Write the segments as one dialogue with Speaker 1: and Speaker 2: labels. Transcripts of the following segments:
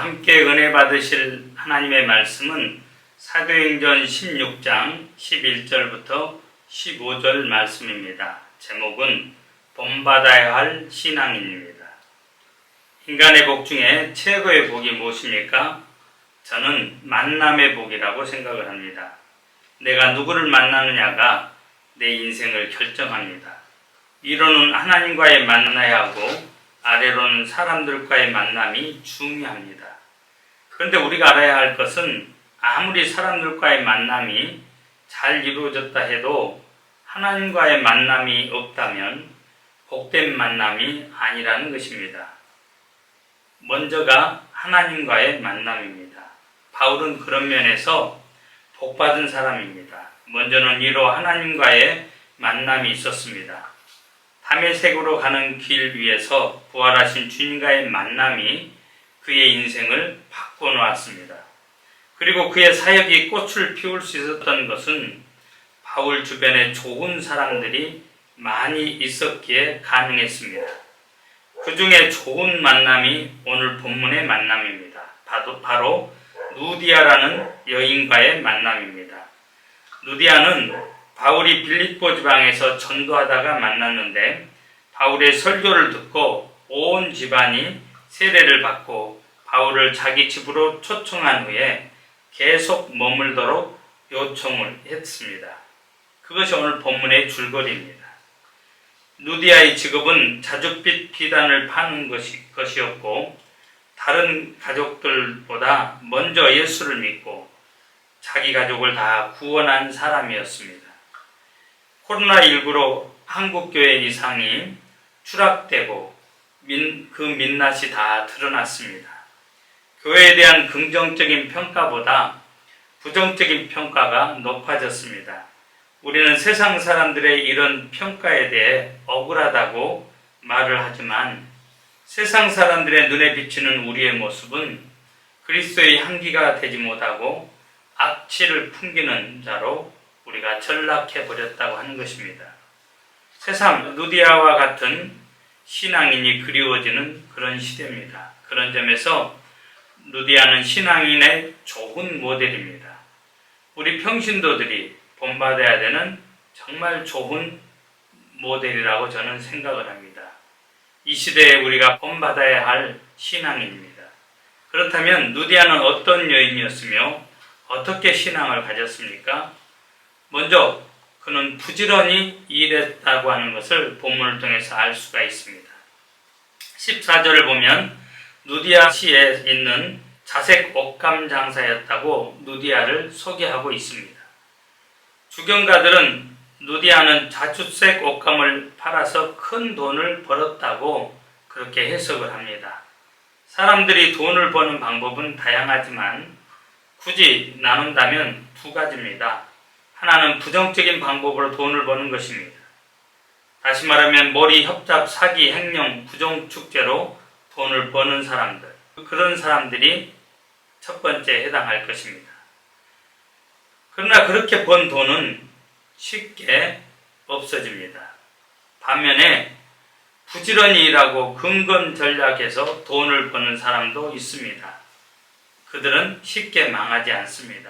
Speaker 1: 함께 은혜 받으실 하나님의 말씀은 사도행전 16장 11절부터 15절 말씀입니다. 제목은 본받아야 할 신앙인입니다. 인간의 복 중에 최고의 복이 무엇입니까? 저는 만남의 복이라고 생각을 합니다. 내가 누구를 만나느냐가 내 인생을 결정합니다. 위로는 하나님과의 만나야 하고 아래로는 사람들과의 만남이 중요합니다. 그런데 우리가 알아야 할 것은 아무리 사람들과의 만남이 잘 이루어졌다 해도 하나님과의 만남이 없다면 복된 만남이 아니라는 것입니다. 먼저가 하나님과의 만남입니다. 바울은 그런 면에서 복받은 사람입니다. 먼저는 이로 하나님과의 만남이 있었습니다. 다메섹으로 가는 길 위에서 부활하신 주님과의 만남이 그의 인생을 바꿔놓았습니다. 그리고 그의 사역이 꽃을 피울 수 있었던 것은 바울 주변에 좋은 사람들이 많이 있었기에 가능했습니다. 그 중에 좋은 만남이 오늘 본문의 만남입니다. 바로 누디아라는 여인과의 만남입니다. 누디아는 바울이 빌립보 지방에서 전도하다가 만났는데 바울의 설교를 듣고 온 집안이 세례를 받고 바울을 자기 집으로 초청한 후에 계속 머물도록 요청을 했습니다. 그것이 오늘 본문의 줄거리입니다. 누디아의 직업은 자줏빛 비단을 파는 것이었고 다른 가족들보다 먼저 예수를 믿고 자기 가족을 다 구원한 사람이었습니다. 코로나19로 한국교회 이상이 추락되고 그 민낯이 다 드러났습니다. 교회에 대한 긍정적인 평가보다 부정적인 평가가 높아졌습니다. 우리는 세상 사람들의 이런 평가에 대해 억울하다고 말을 하지만 세상 사람들의 눈에 비치는 우리의 모습은 그리스도의 향기가 되지 못하고 악취를 풍기는 자로 우리가 전락해버렸다고 하는 것입니다. 새삼 누디아와 같은 신앙인이 그리워지는 그런 시대입니다. 그런 점에서 누디아는 신앙인의 좋은 모델입니다. 우리 평신도들이 본받아야 되는 정말 좋은 모델이라고 저는 생각을 합니다. 이 시대에 우리가 본받아야 할 신앙인입니다. 그렇다면 누디아는 어떤 여인이었으며 어떻게 신앙을 가졌습니까? 먼저 그는 부지런히 일했다고 하는 것을 본문을 통해서 알 수가 있습니다. 14절을 보면 누디아 시에 있는 자색 옷감 장사였다고 누디아를 소개하고 있습니다. 주경가들은 누디아는 자줏색 옷감을 팔아서 큰 돈을 벌었다고 그렇게 해석을 합니다. 사람들이 돈을 버는 방법은 다양하지만 굳이 나눈다면 두 가지입니다. 하나는 부정적인 방법으로 돈을 버는 것입니다. 다시 말하면 머리 협잡, 사기, 횡령, 부정축제로 돈을 버는 사람들, 그런 사람들이 첫 번째 해당할 것입니다. 그러나 그렇게 번 돈은 쉽게 없어집니다. 반면에 부지런히 일하고 근검전략해서 돈을 버는 사람도 있습니다. 그들은 쉽게 망하지 않습니다.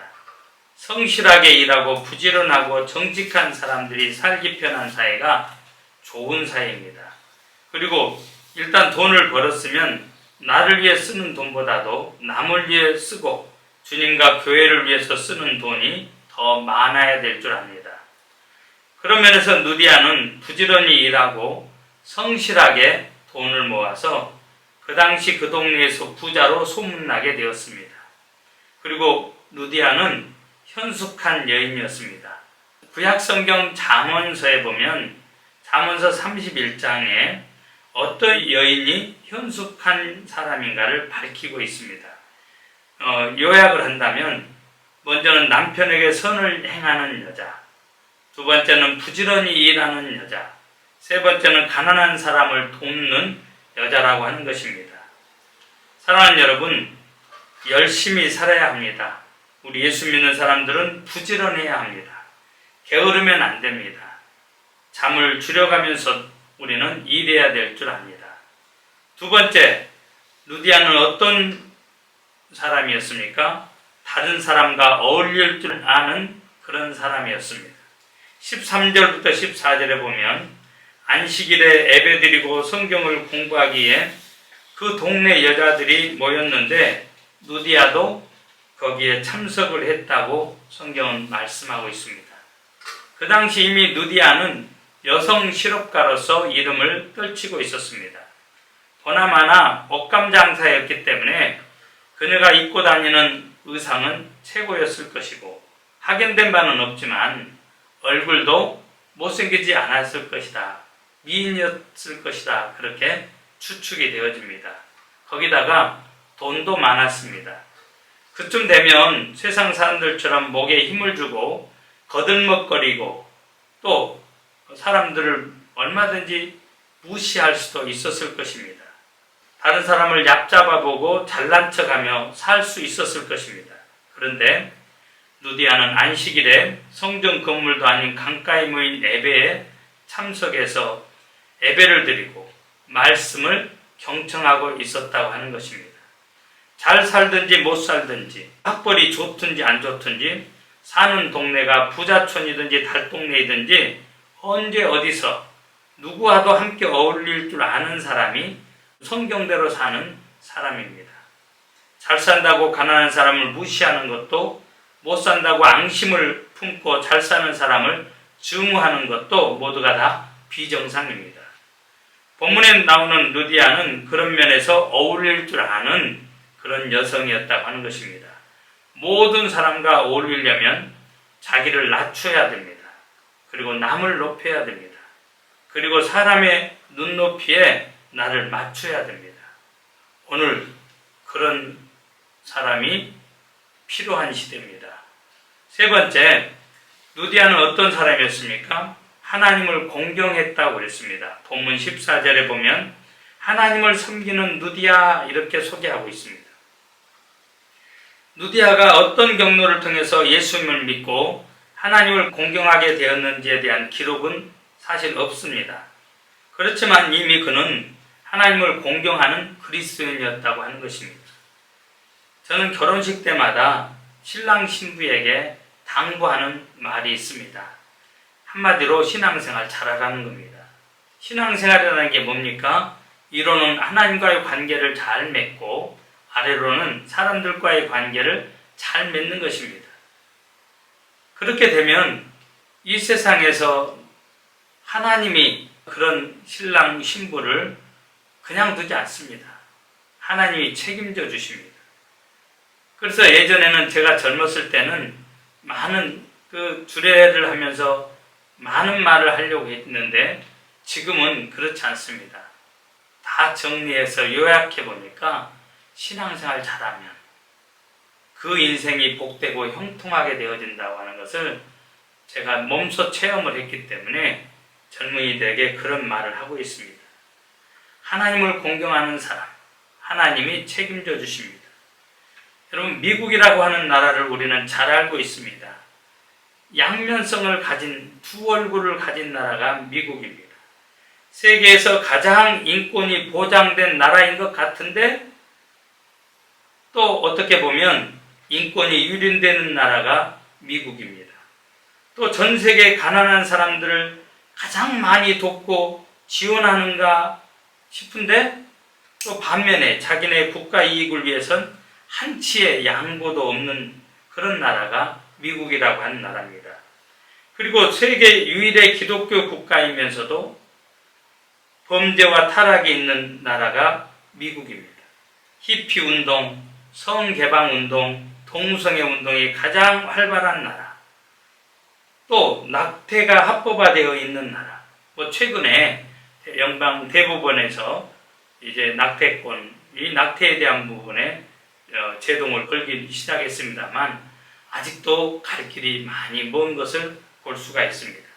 Speaker 1: 성실하게 일하고 부지런하고 정직한 사람들이 살기 편한 사회가 좋은 사회입니다. 그리고 일단 돈을 벌었으면 나를 위해 쓰는 돈보다도 남을 위해 쓰고 주님과 교회를 위해서 쓰는 돈이 더 많아야 될 줄 압니다. 그런 면에서 누디아는 부지런히 일하고 성실하게 돈을 모아서 그 당시 그 동네에서 부자로 소문나게 되었습니다. 그리고 누디아는 현숙한 여인이었습니다. 구약성경 잠언서에 보면 잠언서 31장에 어떤 여인이 현숙한 사람인가를 밝히고 있습니다. 요약을 한다면 먼저는 남편에게 선을 행하는 여자, 두 번째는 부지런히 일하는 여자, 세 번째는 가난한 사람을 돕는 여자라고 하는 것입니다. 사랑하는 여러분, 열심히 살아야 합니다. 우리 예수 믿는 사람들은 부지런해야 합니다. 게으르면 안 됩니다. 잠을 줄여가면서 우리는 일해야 될 줄 압니다. 두 번째, 누디아는 어떤 사람이었습니까? 다른 사람과 어울릴 줄 아는 그런 사람이었습니다. 13절부터 14절에 보면 안식일에 예배드리고 성경을 공부하기에 그 동네 여자들이 모였는데 누디아도 거기에 참석을 했다고 성경은 말씀하고 있습니다. 그 당시 이미 누디아는 여성 실업가로서 이름을 떨치고 있었습니다. 보나마나 옷감 장사였기 때문에 그녀가 입고 다니는 의상은 최고였을 것이고 확인된 바는 없지만 얼굴도 못생기지 않았을 것이다. 미인이었을 것이다. 그렇게 추측이 되어집니다. 거기다가 돈도 많았습니다. 그쯤 되면 세상 사람들처럼 목에 힘을 주고 거들먹거리고 또 사람들을 얼마든지 무시할 수도 있었을 것입니다. 다른 사람을 얕잡아보고 잘난 척하며 살 수 있었을 것입니다. 그런데 누디아는 안식일에 성전 건물도 아닌 강가에 모인 예배에 참석해서 예배를 드리고 말씀을 경청하고 있었다고 하는 것입니다. 잘 살든지 못 살든지 학벌이 좋든지 안 좋든지 사는 동네가 부자촌이든지 달동네이든지 언제 어디서 누구와도 함께 어울릴 줄 아는 사람이 성경대로 사는 사람입니다. 잘 산다고 가난한 사람을 무시하는 것도 못 산다고 앙심을 품고 잘 사는 사람을 증오하는 것도 모두가 다 비정상입니다. 본문에 나오는 루디아는 그런 면에서 어울릴 줄 아는 그런 여성이었다고 하는 것입니다. 모든 사람과 어울리려면 자기를 낮춰야 됩니다. 그리고 남을 높여야 됩니다. 그리고 사람의 눈높이에 나를 맞춰야 됩니다. 오늘 그런 사람이 필요한 시대입니다. 세 번째, 누디아는 어떤 사람이었습니까? 하나님을 공경했다고 그랬습니다. 본문 14절에 보면 하나님을 섬기는 누디아 이렇게 소개하고 있습니다. 누디아가 어떤 경로를 통해서 예수님을 믿고 하나님을 공경하게 되었는지에 대한 기록은 사실 없습니다. 그렇지만 이미 그는 하나님을 공경하는 그리스도인이었다고 하는 것입니다. 저는 결혼식 때마다 신랑 신부에게 당부하는 말이 있습니다. 한마디로 신앙생활 잘하라는 겁니다. 신앙생활이라는 게 뭡니까? 이로는 하나님과의 관계를 잘 맺고 아래로는 사람들과의 관계를 잘 맺는 것입니다. 그렇게 되면 이 세상에서 하나님이 그런 신랑 신부를 그냥 두지 않습니다. 하나님이 책임져 주십니다. 그래서 예전에는 제가 젊었을 때는 많은 주례를 하면서 많은 말을 하려고 했는데 지금은 그렇지 않습니다. 다 정리해서 요약해 보니까 신앙생활 잘하면 그 인생이 복되고 형통하게 되어진다고 하는 것을 제가 몸소 체험을 했기 때문에 젊은이들에게 그런 말을 하고 있습니다. 하나님을 공경하는 사람, 하나님이 책임져 주십니다. 여러분, 미국이라고 하는 나라를 우리는 잘 알고 있습니다. 양면성을 가진 두 얼굴을 가진 나라가 미국입니다. 세계에서 가장 인권이 보장된 나라인 것 같은데 또 어떻게 보면 인권이 유린되는 나라가 미국입니다. 또 전 세계 가난한 사람들을 가장 많이 돕고 지원하는가 싶은데 또 반면에 자기네 국가 이익을 위해선 한치의 양보도 없는 그런 나라가 미국이라고 하는 나라입니다. 그리고 세계 유일의 기독교 국가이면서도 범죄와 타락이 있는 나라가 미국입니다. 히피 운동, 성개방 운동, 동성애 운동이 가장 활발한 나라. 또 낙태가 합법화되어 있는 나라. 최근에 연방 대법원에서 이제 이 낙태에 대한 부분에 제동을 걸기 시작했습니다만 아직도 갈 길이 많이 먼 것을 볼 수가 있습니다.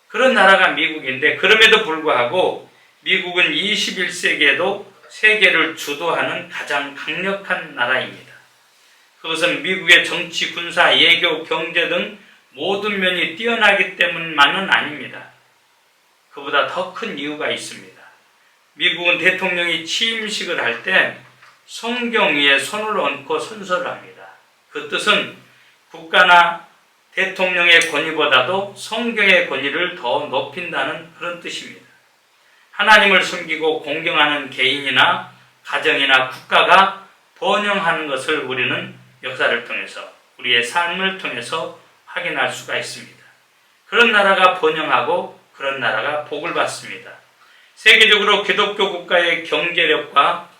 Speaker 1: 그런 나라가 미국인데 그럼에도 불구하고 미국은 21세기에도 세계를 주도하는 가장 강력한 나라입니다. 그것은 미국의 정치, 군사, 외교, 경제 등 모든 면이 뛰어나기 때문만은 아닙니다. 그보다 더 큰 이유가 있습니다. 미국은 대통령이 취임식을 할 때 성경 위에 손을 얹고 선서합니다. 그 뜻은 국가나 대통령의 권위보다도 성경의 권위를 더 높인다는 그런 뜻입니다. 하나님을 섬기고 공경하는 개인이나 가정이나 국가가 번영하는 것을 우리는 역사를 통해서, 우리의 삶을 통해서 확인할 수가 있습니다. 그런 나라가 번영하고 그런 나라가 복을 받습니다. 세계적으로 기독교 국가의 경제력과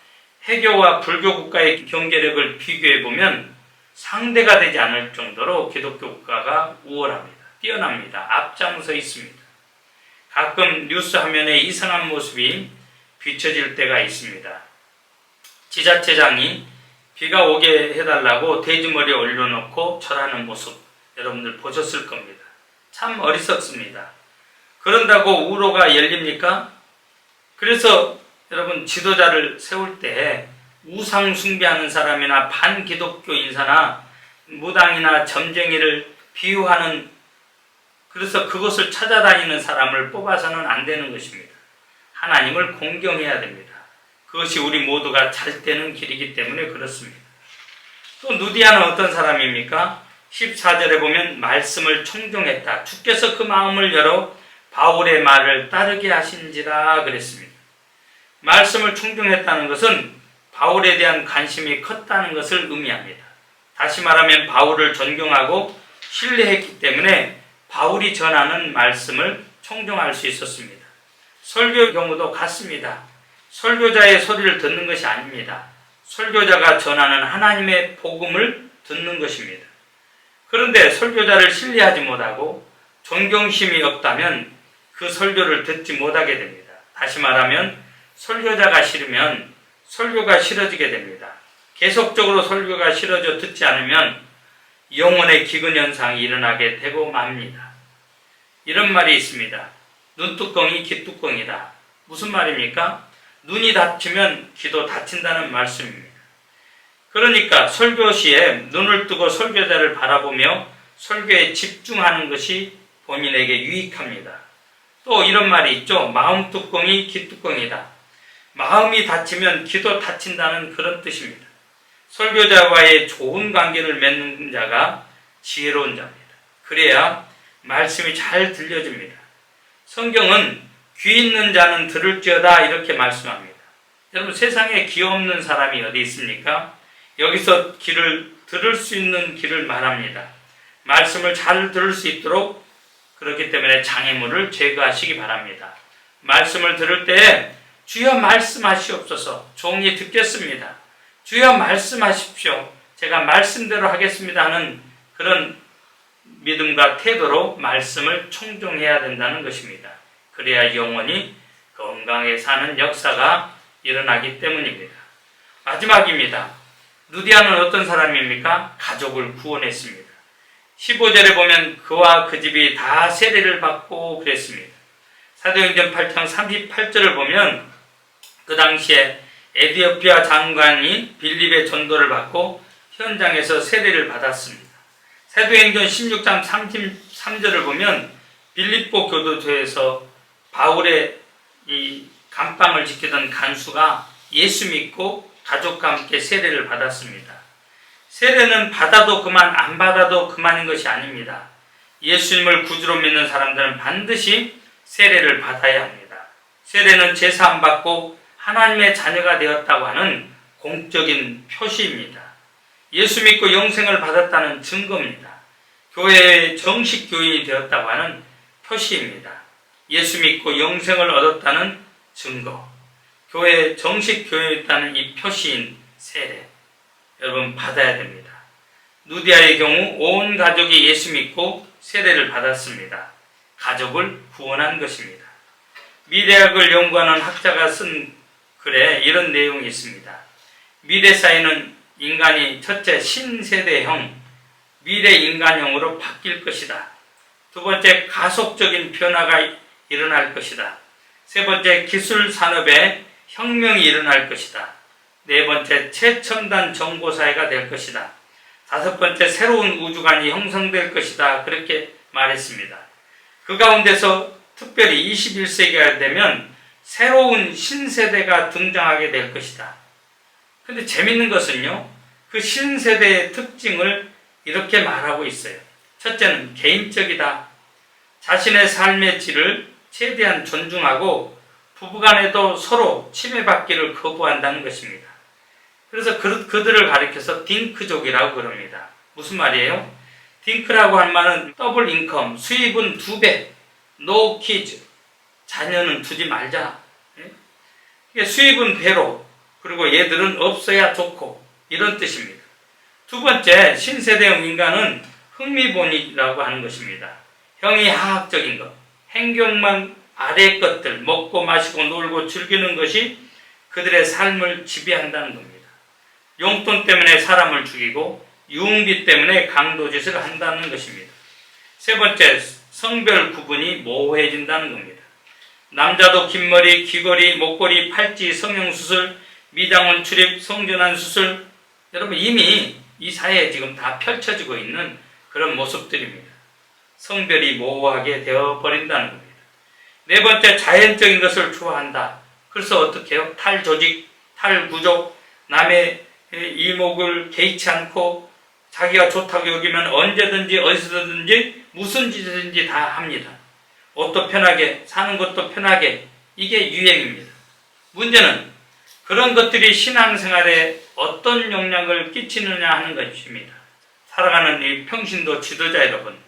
Speaker 1: 해교와 불교 국가의 경제력을 비교해보면 상대가 되지 않을 정도로 기독교 국가가 우월합니다. 뛰어납니다. 앞장서 있습니다. 가끔 뉴스 화면에 이상한 모습이 비춰질 때가 있습니다. 지자체장이 비가 오게 해달라고 돼지머리에 올려놓고 절하는 모습, 여러분들 보셨을 겁니다. 참 어리석습니다. 그런다고 우로가 열립니까? 그래서 여러분, 지도자를 세울 때 우상 숭배하는 사람이나 반기독교 인사나 무당이나 점쟁이를 비유하는, 그래서 그것을 찾아다니는 사람을 뽑아서는 안 되는 것입니다. 하나님을 공경해야 됩니다. 그것이 우리 모두가 잘 되는 길이기 때문에 그렇습니다. 또 누디아는 어떤 사람입니까? 14절에 보면 말씀을 청종했다. 주께서 그 마음을 열어 바울의 말을 따르게 하신지라 그랬습니다. 말씀을 청종했다는 것은 바울에 대한 관심이 컸다는 것을 의미합니다. 다시 말하면 바울을 존경하고 신뢰했기 때문에 바울이 전하는 말씀을 청종할 수 있었습니다. 설교의 경우도 같습니다. 설교자의 소리를 듣는 것이 아닙니다. 설교자가 전하는 하나님의 복음을 듣는 것입니다. 그런데 설교자를 신뢰하지 못하고 존경심이 없다면 그 설교를 듣지 못하게 됩니다. 다시 말하면 설교자가 싫으면 설교가 싫어지게 됩니다. 계속적으로 설교가 싫어져 듣지 않으면 영혼의 기근 현상이 일어나게 되고 맙니다. 이런 말이 있습니다. 눈뚜껑이 귀뚜껑이다. 무슨 말입니까? 눈이 닫히면 귀도 닫힌다는 말씀입니다. 그러니까 설교 시에 눈을 뜨고 설교자를 바라보며 설교에 집중하는 것이 본인에게 유익합니다. 또 이런 말이 있죠. 마음 뚜껑이 귀뚜껑이다. 마음이 닫히면 귀도 닫힌다는 그런 뜻입니다. 설교자와의 좋은 관계를 맺는 자가 지혜로운 자입니다. 그래야 말씀이 잘 들려집니다. 성경은 귀 있는 자는 들을지어다 이렇게 말씀합니다. 여러분, 세상에 귀 없는 사람이 어디 있습니까? 여기서 귀를 들을 수 있는 귀를 말합니다. 말씀을 잘 들을 수 있도록, 그렇기 때문에 장애물을 제거하시기 바랍니다. 말씀을 들을 때에 주여 말씀하시옵소서, 종이 듣겠습니다. 주여 말씀하십시오. 제가 말씀대로 하겠습니다 하는 그런 믿음과 태도로 말씀을 청종해야 된다는 것입니다. 그래야 영원히 건강하게 사는 역사가 일어나기 때문입니다. 마지막입니다. 누디아는 어떤 사람입니까? 가족을 구원했습니다. 15절에 보면 그와 그 집이 다 세례를 받고 그랬습니다. 사도행전 8장 38절을 보면 그 당시에 에디오피아 장관이 빌립의 전도를 받고 현장에서 세례를 받았습니다. 사도행전 16장 33절을 보면 빌립보 교도소에서 바울의 이 감방을 지키던 간수가 예수 믿고 가족과 함께 세례를 받았습니다. 세례는 받아도 그만, 안 받아도 그만인 것이 아닙니다. 예수님을 구주로 믿는 사람들은 반드시 세례를 받아야 합니다. 세례는 제사 안 받고 하나님의 자녀가 되었다고 하는 공적인 표시입니다. 예수 믿고 영생을 받았다는 증거입니다. 교회의 정식 교인이 되었다고 하는 표시입니다. 예수 믿고 영생을 얻었다는 증거, 교회의 정식 교인이었다는 이 표시인 세례, 여러분 받아야 됩니다. 누디아의 경우 온 가족이 예수 믿고 세례를 받았습니다. 가족을 구원한 것입니다. 미래학을 연구하는 학자가 쓴 글에 이런 내용이 있습니다. 미래 사회는 인간이 첫째 신세대형, 미래 인간형으로 바뀔 것이다. 두 번째 가속적인 변화가 일어날 것이다. 세 번째 기술 산업에 혁명이 일어날 것이다. 네 번째 최첨단 정보사회가 될 것이다. 다섯 번째 새로운 우주관이 형성될 것이다. 그렇게 말했습니다. 그 가운데서 특별히 21세기가 되면 새로운 신세대가 등장하게 될 것이다. 근데 재밌는 것은요, 그 신세대의 특징을 이렇게 말하고 있어요. 첫째는 개인적이다. 자신의 삶의 질을 최대한 존중하고 부부간에도 서로 침해받기를 거부한다는 것입니다. 그래서 그들을 가리켜서 딩크족이라고 그럽니다. 무슨 말이에요? 딩크라고 한 말은 더블 인컴, 수입은 2배, no kids, 자녀는 두지 말자. 수입은 배로, 그리고 얘들은 없어야 좋고, 이런 뜻입니다. 두 번째, 신세대형 인간은 흥미본이라고 하는 것입니다. 형이 하학적인 것, 행동만 아래 것들, 먹고 마시고 놀고 즐기는 것이 그들의 삶을 지배한다는 겁니다. 용돈 때문에 사람을 죽이고 유흥비 때문에 강도짓을 한다는 것입니다. 세 번째, 성별 구분이 모호해진다는 겁니다. 남자도 긴 머리, 귀걸이, 목걸이, 팔찌, 성형수술, 미장원 출입, 성전환 수술, 여러분 이미 이 사회에 지금 다 펼쳐지고 있는 그런 모습들입니다. 성별이 모호하게 되어버린다는 겁니다. 네 번째, 자연적인 것을 좋아한다. 그래서 어떻게 해요? 탈조직, 탈구족, 남의 이목을 개의치 않고 자기가 좋다고 여기면 언제든지 어디서든지 무슨 짓이든지 다 합니다. 옷도 편하게, 사는 것도 편하게, 이게 유행입니다. 문제는 그런 것들이 신앙생활에 어떤 영향을 끼치느냐 하는 것입니다. 살아가는 이 평신도 지도자 여러분,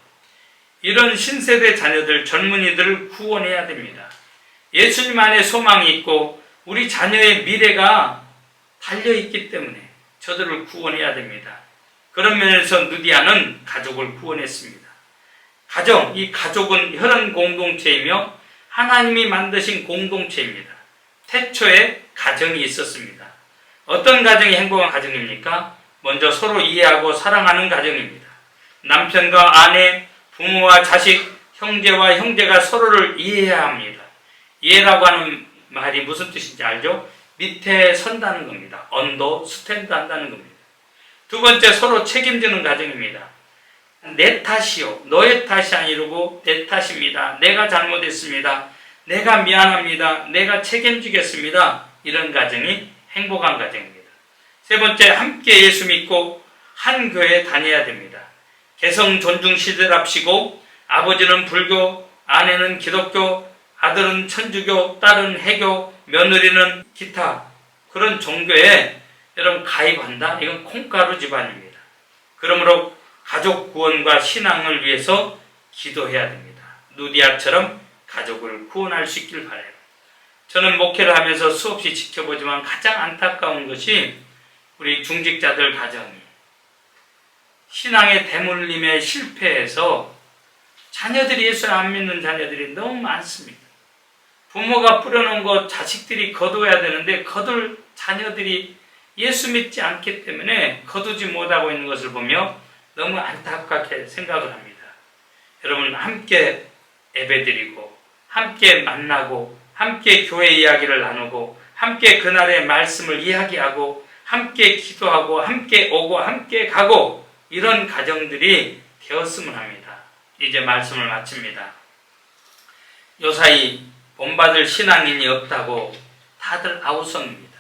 Speaker 1: 이런 신세대 자녀들, 젊은이들을 구원해야 됩니다. 예수님 안에 소망이 있고 우리 자녀의 미래가 달려있기 때문에 저들을 구원해야 됩니다. 그런 면에서 누디아는 가족을 구원했습니다. 가정, 이 가족은 혈연 공동체이며 하나님이 만드신 공동체입니다. 태초에 가정이 있었습니다. 어떤 가정이 행복한 가정입니까? 먼저 서로 이해하고 사랑하는 가정입니다. 남편과 아내, 부모와 자식, 형제와 형제가 서로를 이해해야 합니다. 이해라고 하는 말이 무슨 뜻인지 알죠? 밑에 선다는 겁니다. 언더, 스탠드 한다는 겁니다. 두 번째, 서로 책임지는 가정입니다. 내 탓이요, 너의 탓이 아니고 내 탓입니다. 내가 잘못했습니다. 내가 미안합니다. 내가 책임지겠습니다. 이런 가정이 행복한 가정입니다. 세 번째, 함께 예수 믿고 한 교회에 다녀야 됩니다. 개성 존중 시대랍시고 아버지는 불교, 아내는 기독교, 아들은 천주교, 딸은 해교, 며느리는 기타, 그런 종교에 여러분 가입한다? 이건 콩가루 집안입니다. 그러므로 가족 구원과 신앙을 위해서 기도해야 됩니다. 누디아처럼 가족을 구원할 수 있길 바라요. 저는 목회를 하면서 수없이 지켜보지만 가장 안타까운 것이 우리 중직자들 가정이 신앙의 대물림에 실패해서 자녀들이 예수 안 믿는 자녀들이 너무 많습니다. 부모가 뿌려놓은 것 자식들이 거둬야 되는데 거둘 자녀들이 예수 믿지 않기 때문에 거두지 못하고 있는 것을 보며 너무 안타깝게 생각을 합니다. 여러분, 함께 예배드리고 함께 만나고 함께 교회 이야기를 나누고 함께 그날의 말씀을 이야기하고 함께 기도하고 함께 오고 함께 가고 이런 가정들이 되었으면 합니다. 이제 말씀을 마칩니다. 요사이 본받을 신앙인이 없다고 다들 아우성입니다.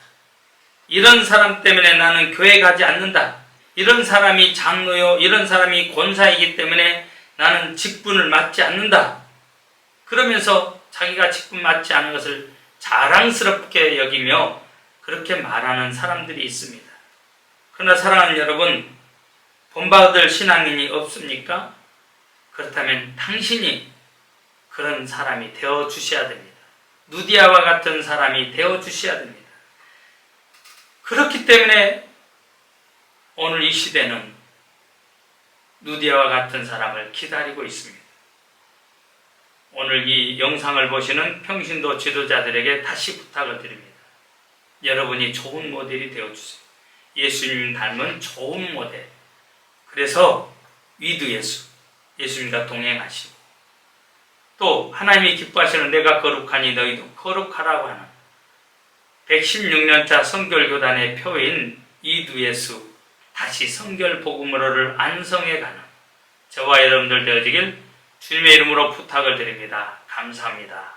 Speaker 1: 이런 사람 때문에 나는 교회 가지 않는다. 이런 사람이 장로요, 이런 사람이 권사이기 때문에 나는 직분을 맡지 않는다. 그러면서 자기가 직분 맡지 않은 것을 자랑스럽게 여기며 그렇게 말하는 사람들이 있습니다. 그러나 사랑하는 여러분, 본받을 신앙인이 없습니까? 그렇다면 당신이 그런 사람이 되어주셔야 됩니다. 누디아와 같은 사람이 되어주셔야 됩니다. 그렇기 때문에 오늘 이 시대는 누디아와 같은 사람을 기다리고 있습니다. 오늘 이 영상을 보시는 평신도 지도자들에게 다시 부탁을 드립니다. 여러분이 좋은 모델이 되어주세요. 예수님 닮은 좋은 모델. 그래서 위드 예수, 예수님과 동행하시고 또 하나님이 기뻐하시는 내가 거룩하니 너희도 거룩하라고 하는 116년차 성결교단의 표인 이두 예수, 다시 성결 복음으로를 안성해 가는 저와 여러분들 되어지길 주님의 이름으로 부탁을 드립니다. 감사합니다.